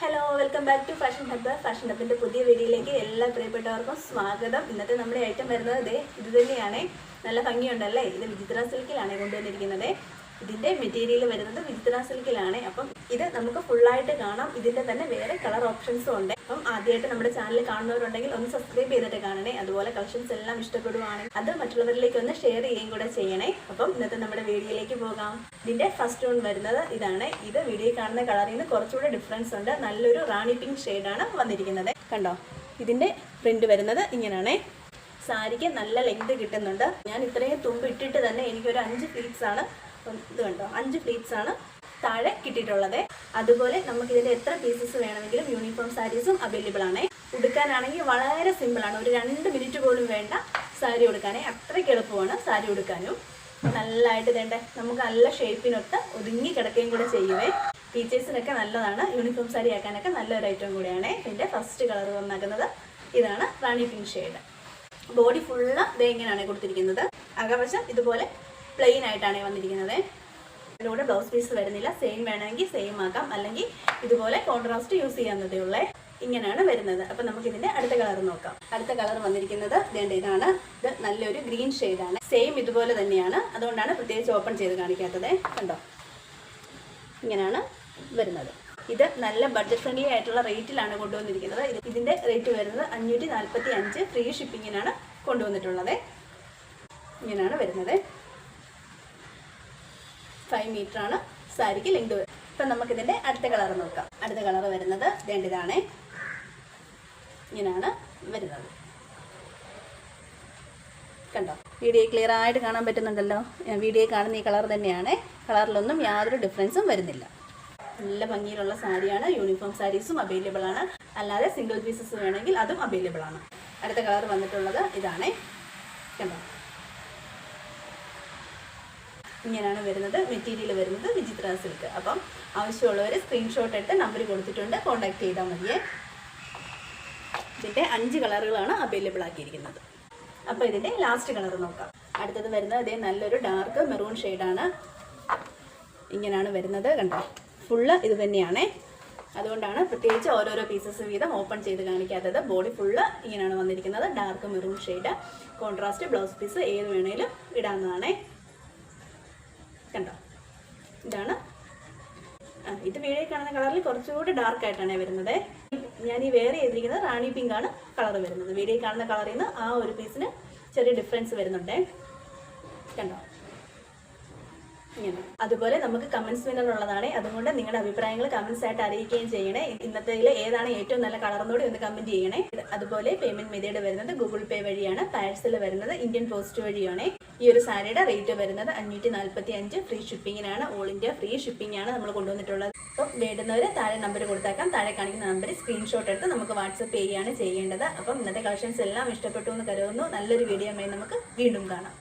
Hello welcome back to fashion hub. Fashion ഹബ്ബിൻ്റെ പുതിയ വീഡിയോയിലേക്ക് എല്ലാ പ്രിയപ്പെട്ടവർക്കും സ്വാഗതം. ഇന്നത്തെ നമ്മുടെ ഐറ്റം വരുന്നത് ഇത് തന്നെയാണ്. നല്ല ഭംഗിയുണ്ടല്ലേ. ഇത് വിചിത്ര സിൽക്കിലാണ് കൊണ്ടുവന്നിരിക്കുന്നത്. ഇതിൻ്റെ മെറ്റീരിയൽ വരുന്നത് വിചിത്ര സിൽക്കിലാണ്. അപ്പം ഇത് നമുക്ക് ഫുള്ളായിട്ട് കാണാം. ഇതിൻ്റെ തന്നെ വേറെ കളർ ഓപ്ഷൻസും ഉണ്ട്. അപ്പം ആദ്യമായിട്ട് നമ്മുടെ ചാനൽ കാണുന്നവരുണ്ടെങ്കിൽ ഒന്ന് സബ്സ്ക്രൈബ് ചെയ്തിട്ട് കാണണേ. അതുപോലെ കളക്ഷൻസ് എല്ലാം ഇഷ്ടപ്പെടുവാണെങ്കിൽ അത് മറ്റുള്ളവരിലേക്ക് ഒന്ന് ഷെയർ ചെയ്യുകയും കൂടെ ചെയ്യണേ. അപ്പം ഇന്നത്തെ നമ്മുടെ വീഡിയോയിലേക്ക് പോകാം. ഇതിൻ്റെ ഫസ്റ്റ് വൺ വരുന്നത് ഇതാണ്. ഇത് വീഡിയോയിൽ കാണുന്ന കളറിൽ നിന്ന് കുറച്ചുകൂടെ ഡിഫറൻസ് ഉണ്ട്. നല്ലൊരു റാണി പിങ്ക് ഷെയ്ഡാണ് വന്നിരിക്കുന്നത്. കണ്ടോ, ഇതിൻ്റെ പ്രിന്റ് വരുന്നത് ഇങ്ങനെയാണ്. സാരിക്ക് നല്ല ലെങ്ത് കിട്ടുന്നുണ്ട്. ഞാൻ ഇത്രയും തുമ്പ് ഇട്ടിട്ട് തന്നെ എനിക്കൊരു 5 ഫ്ലീറ്റ്സ് ആണ്, ഇത് കണ്ടോ, 5 ഫ്ലീറ്റ്സ് ആണ് താഴെ കിട്ടിയിട്ടുള്ളത്. അതുപോലെ നമുക്കിതിൻ്റെ എത്ര പീസസ് വേണമെങ്കിലും യൂണിഫോം സാരീസും അവൈലബിൾ ആണ്. ഉടുക്കാനാണെങ്കിൽ വളരെ സിമ്പിളാണ്. ഒരു 2 മിനിറ്റ് പോലും വേണ്ട സാരി ഉടുക്കാനേ. അത്രയ്ക്ക് എളുപ്പമാണ് സാരി ഉടുക്കാനും. നല്ലതായിട്ട് വേണ്ട, നമുക്ക് നല്ല ഷേപ്പിനൊട്ട് ഒതുങ്ങി കിടക്കുകയും കൂടെ ചെയ്യുവേ. ടീച്ചേഴ്സിനൊക്കെ നല്ലതാണ്. യൂണിഫോം സാരി ആക്കാനൊക്കെ നല്ലൊരു ഐറ്റം കൂടെയാണ്. ഇതിൻ്റെ ഫസ്റ്റ് കളർ വന്നാക്കുന്നത് ഇതാണ്, റാണി പിങ്ക് ഷെയ്ഡ്. ബോഡി ഫുള്ള് ഇത് ഇങ്ങനെയാണ് കൊടുത്തിരിക്കുന്നത്. അകവശം ഇതുപോലെ പ്ലെയിൻ ആയിട്ടാണ് വന്നിരിക്കുന്നത്. ഇതിലൂടെ ബ്ലൗസ് പീസ് വരുന്നില്ല. സെയിം വേണമെങ്കിൽ സെയിം ആക്കാം, അല്ലെങ്കിൽ ഇതുപോലെ കോൺട്രാസ്റ്റ് യൂസ് ചെയ്യാവുന്നതേ ഉള്ളേ. ഇങ്ങനെയാണ് വരുന്നത്. അപ്പം നമുക്ക് ഇതിൻ്റെ അടുത്ത കളർ നോക്കാം. അടുത്ത കളർ വന്നിരിക്കുന്നത് ഇതാണ്. ഇത് നല്ലൊരു ഗ്രീൻ ഷെയ്ഡാണ്. സെയിം ഇതുപോലെ തന്നെയാണ്. അതുകൊണ്ടാണ് പ്രത്യേകിച്ച് ഓപ്പൺ ചെയ്ത് കാണിക്കാത്തത്. കണ്ടോ, ഇങ്ങനെയാണ് വരുന്നത്. ഇത് നല്ല ബഡ്ജറ്റ് ഫ്രണ്ട്ലി ആയിട്ടുള്ള റേറ്റിലാണ് കൊണ്ടുവന്നിരിക്കുന്നത്. ഇതിൻ്റെ റേറ്റ് വരുന്നത് 545. ഫ്രീ ഷിപ്പിങ്ങിനാണ് കൊണ്ടുവന്നിട്ടുള്ളത്. ഇങ്ങനെയാണ് വരുന്നത്. 5 മീറ്ററാണ് സാരിക്ക് ലെങ്ത്. ഇപ്പം നമുക്കിതിൻ്റെ അടുത്ത കളർ നോക്കാം. അടുത്ത കളർ വരുന്നത് ഇതാണ്. ഇങ്ങനെയാണ് വരുന്നത്. കണ്ടോ, വീഡിയോ ക്ലിയർ ആയിട്ട് കാണാൻ പറ്റുന്നുണ്ടല്ലോ. വീഡിയോ കാണുന്ന ഈ കളർ തന്നെയാണ്. കളറിലൊന്നും യാതൊരു ഡിഫറൻസും വരുന്നില്ല. നല്ല ഭംഗിയിലുള്ള സാരിയാണ്. യൂണിഫോം സാരീസും അവൈലബിൾ ആണ്. അല്ലാതെ സിംഗിൾ പീസസ് വേണമെങ്കിൽ അതും അവൈലബിൾ ആണ്. അടുത്ത കളർ വന്നിട്ടുള്ളത് ഇതാണ്. കണ്ടോ, ഇങ്ങനെയാണ് വരുന്നത്. മെറ്റീരിയൽ വരുന്നത് വിചിത്ര സിൽക്ക്. അപ്പം ആവശ്യമുള്ളവർ സ്ക്രീൻഷോട്ട് എടുത്ത് നമ്പർ കൊടുത്തിട്ടുണ്ട്, കോൺടാക്ട് ചെയ്താൽ മതിയേ. ഇതിൻ്റെ 5 കളറുകളാണ് അവൈലബിൾ ആക്കിയിരിക്കുന്നത്. അപ്പോൾ ഇതിൻ്റെ ലാസ്റ്റ് കളർ നോക്കാം. അടുത്തത് വരുന്നത് ഇതേ നല്ലൊരു ഡാർക്ക് മെറൂൺ ഷെയ്ഡാണ്. ഇങ്ങനെയാണ് വരുന്നത്. കണ്ടോ, ഫുള്ള് ഇത് തന്നെയാണ്. അതുകൊണ്ടാണ് പ്രത്യേകിച്ച് ഓരോരോ പീസസ് വീതം ഓപ്പൺ ചെയ്ത് കാണിക്കാത്തത്. ബോഡി ഫുള്ള് ഇങ്ങനെയാണ് വന്നിരിക്കുന്നത്. Dark maroon shade. Contrast blouse piece ഏത് വേണേലും ഇടാവുന്നതാണ്. കണ്ടോ, ഇതാണ്. ഇത് വീഡിയോ കാണുന്ന കളറിൽ കുറച്ചുകൂടി ഡാർക്കായിട്ടാണ് വരുന്നത്. ഞാൻ ഈ വേറെ ചെയ്തിരിക്കുന്നത് റാണി പിങ്ക് ആണ് കളർ വരുന്നത്. വീഡിയോ കാണുന്ന കളറിൽ നിന്ന് ആ ഒരു പീസിന് ചെറിയ ഡിഫറൻസ് വരുന്നുണ്ട്. കണ്ടോ, ഇങ്ങനെ. അതുപോലെ നമുക്ക് കമൻസ് വിന്നർ ഉള്ളതാണ്. അതുകൊണ്ട് നിങ്ങളുടെ അഭിപ്രായങ്ങൾ കമൻസ് ആയിട്ട് അറിയിക്കുകയും ചെയ്യണേ. ഇന്നത്തേതിൽ ഏതാണ് ഏറ്റവും നല്ല കളറെന്നൂടെ ഒന്ന് കമൻറ്റ് ചെയ്യണേ. അതുപോലെ പേയ്മെൻറ്റ് മെത്തേഡ് വരുന്നത് ഗൂഗിൾ പേ വഴിയാണ്. പാഴ്സൽ വരുന്നത് ഇന്ത്യൻ പോസ്റ്റ് വഴിയാണ്. ഈ ഒരു സാരിയുടെ റേറ്റ് വരുന്നത് 545. ഫ്രീ ഷിപ്പിങ്ങിനാണ്. ഓൾ ഇന്ത്യ ഫ്രീ ഷിപ്പിംഗ് ആണ് നമ്മൾ കൊണ്ടുവന്നിട്ടുള്ളത്. അപ്പം വേണ്ടുന്നവർ താഴെ നമ്പർ കൊടുത്തേക്കാം. താഴെ കാണിക്കുന്ന നമ്പറിൽ സ്ക്രീൻഷോട്ട് എടുത്ത് നമുക്ക് വാട്സപ്പ് ചെയ്യുകയാണ് ചെയ്യേണ്ടത്. അപ്പം ഇന്നത്തെ കളക്ഷൻസ് എല്ലാം ഇഷ്ടപ്പെട്ടു എന്ന് കരുതുന്നു. നല്ലൊരു വീഡിയോ ആയി നമുക്ക് വീണ്ടും കാണാം.